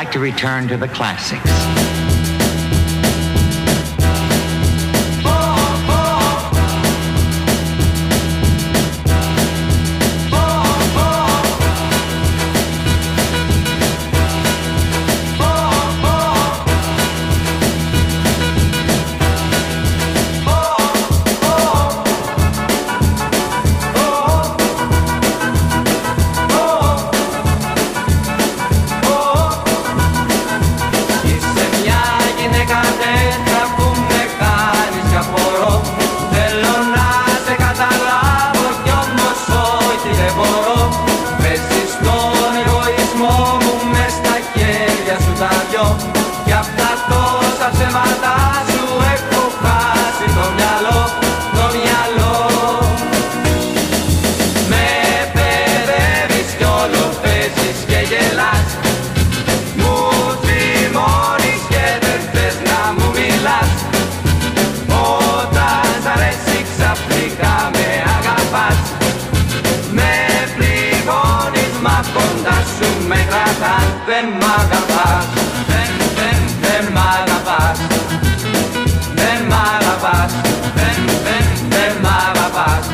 like to return to the classics. Δεν μ' αγαπάς, δεν μ' αγαπάς, δεν μ' αγαπάς, δεν μ' αγαπάς.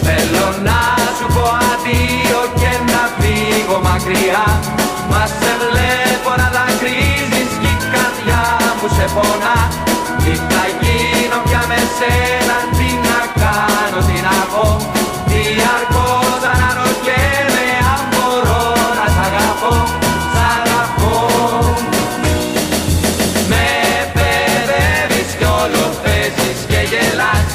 Θέλω να σου πω αντίο και να φύγω μακριά, μα σε βλέπω να δακρύζεις κι η καρδιά μου σε πονά. Τι θα γίνω πια με σένα, τι να κάνω, τι να πω, διαρκώς αναρωτιέμαι αν μπορώ να σ' αγαπώ, σ' αγαπώ. Με παιδεύεις κι όλο παίζεις και γελάς,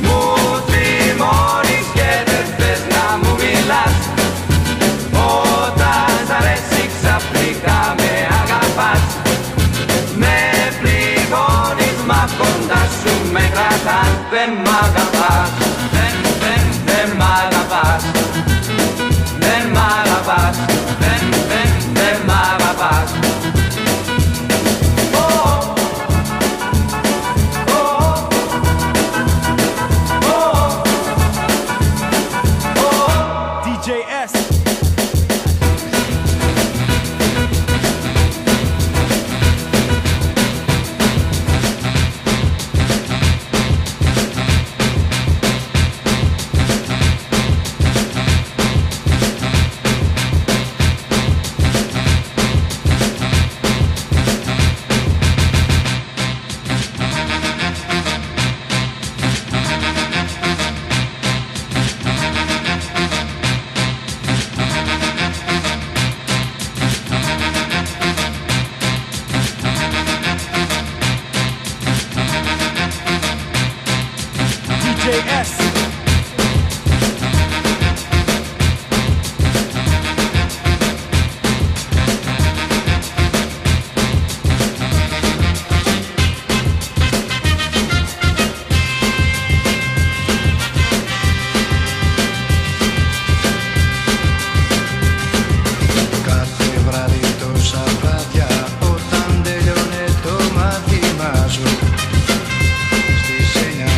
μου θυμώνεις και δεν θες να μου μιλάς. Όταν σ' αρέσει ξαφνικά με αγαπάς, με πληγώνεις μα κοντά σου με κρατάς. Δεν μ' αγαπάς, δεν μ' αγαπάς, δεν μ' αγαπάς, δεν μ' αγαπάς. DJ S. S. Κάθε βράδυ τόσα βράδια όταν τελειώνε το μάθημα σου στις 9.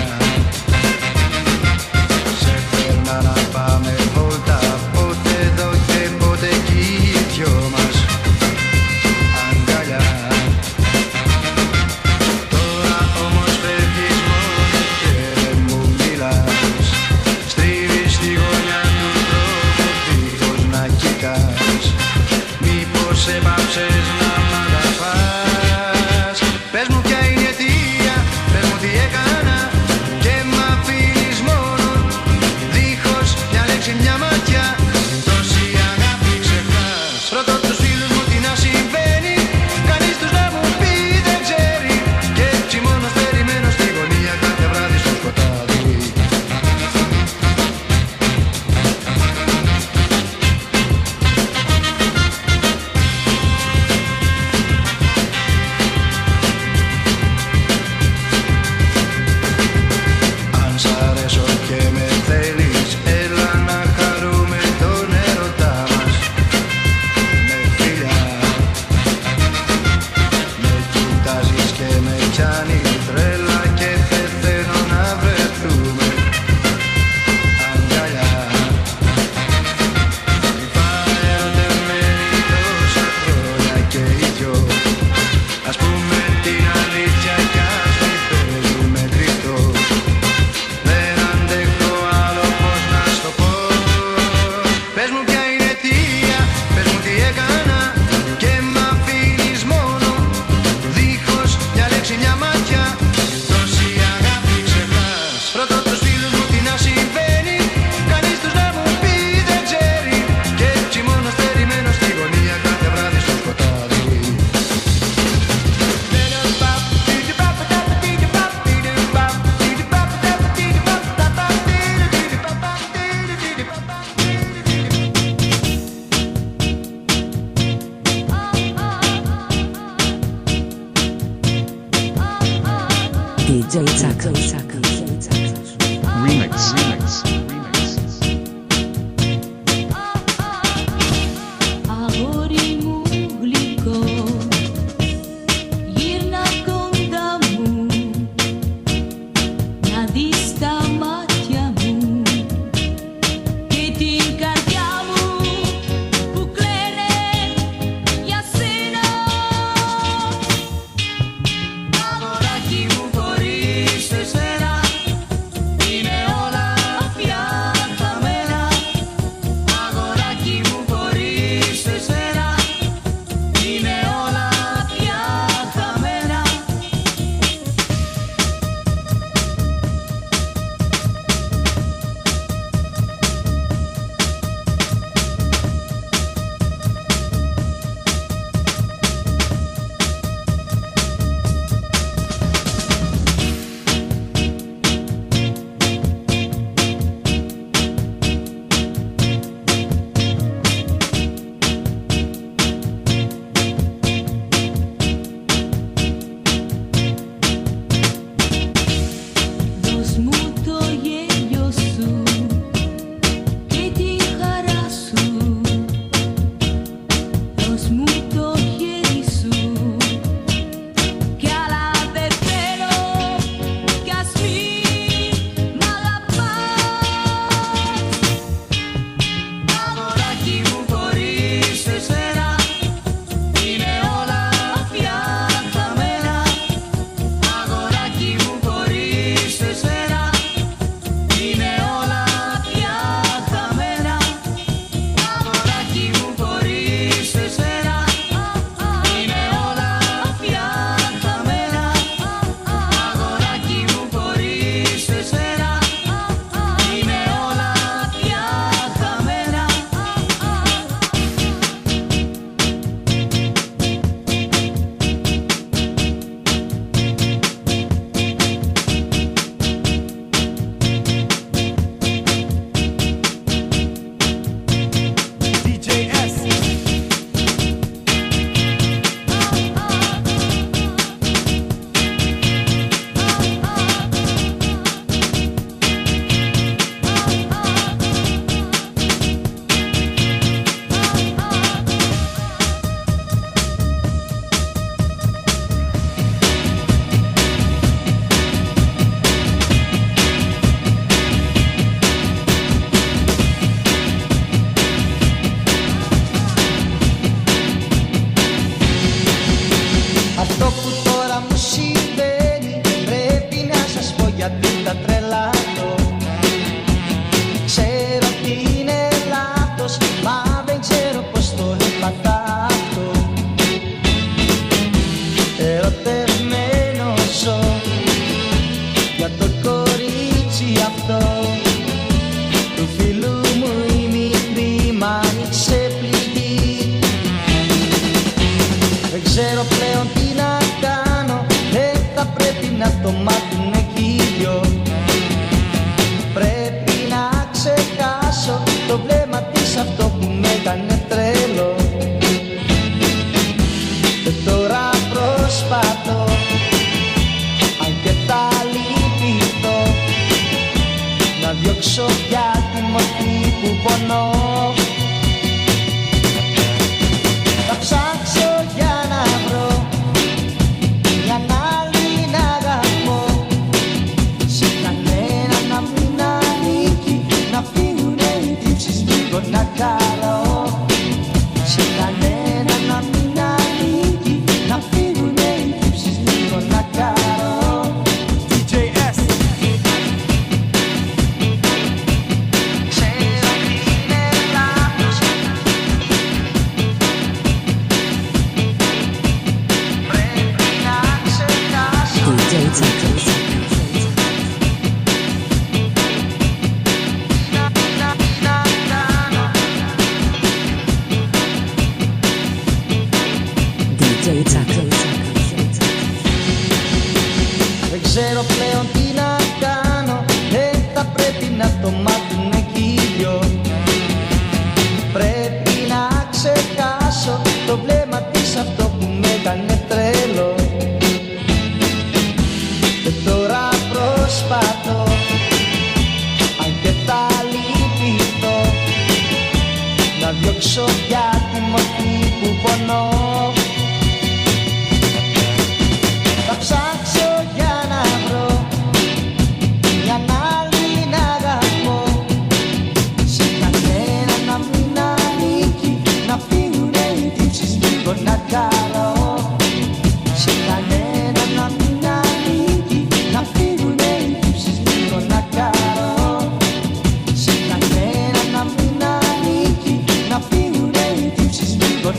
DJ Τσάκος. Remix. Αγόρι μου γλυκό, γύρνα κοντά μου, να δεις τα μάτια μου και την καρδιά μου που κλαίνε για σένα. Αγοράκι μου χωρίς εσένα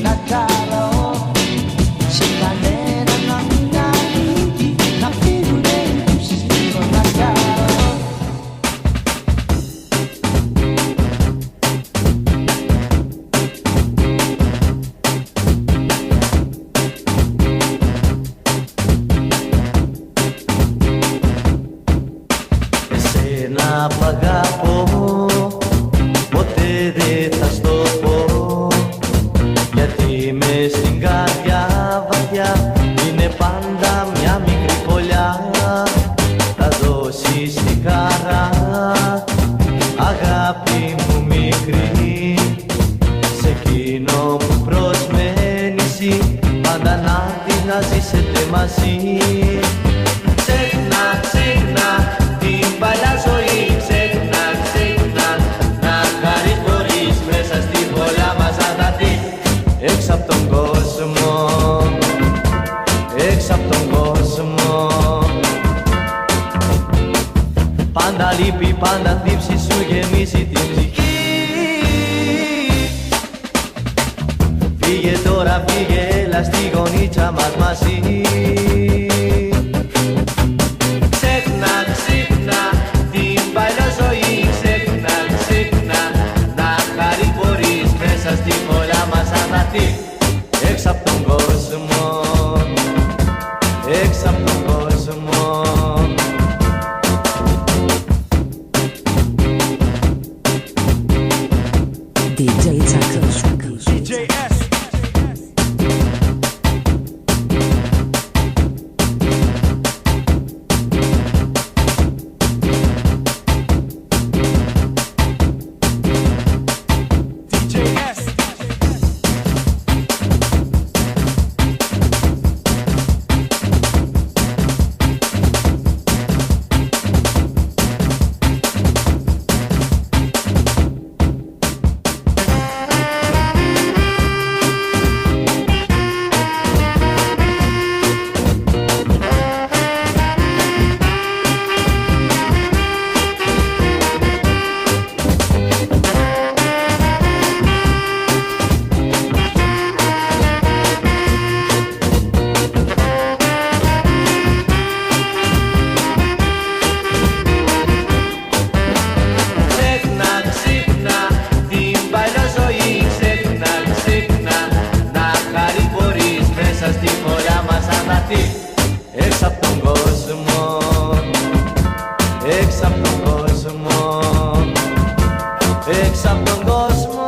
να χαρώ. Σε κανένα να μην ανήκει, να φύγουνε οι λήψεις λίγο να χαρώ. Εσένα που αγαπώ, ποτέ δεν θα στο πω, γιατί μες στην καρδιά βαθιά είναι πάντα μια μικρή φωλιά. Θα δώσεις τη χαρά, αγάπη μου μικρή, σε εκείνο που προσμένεις, πάντα να έρθεις να ζήσετε μαζί. Ξέχνα, ξέχνα την παλιά ζωή, ξέχνα, ξέχνα, να χαρείς μπορείς μέσα στη φωλιά μας να δει. Έξω απ' τον κόσμο, έξω απ' τον κόσμο, πάντα λύπη, πάντα θύψη σου γεμίσει την ψυχή. Φύγε τώρα, φύγε, έλα στη γωνίτσα μας μαζί. Ξέχνα, ξέχνα την παλιά ζωή, ξέχνα, ξέχνα, να χαρείς μπορείς μέσα στη φωλιά μας να δει. Έξω απ' τον κόσμο, έξω απ' τον κόσμο. DJ Tsakos. DJ S. DJ S. Ξέχνα, ξέχνα την παλιά ζωή, ξέχνα, ξέχνα, να χαρείς μπορείς μέσα στη φωλιά μας να δει. Έξω απ' τον κόσμο, έξω απ' τον κόσμο, έξω απ' τον κόσμο.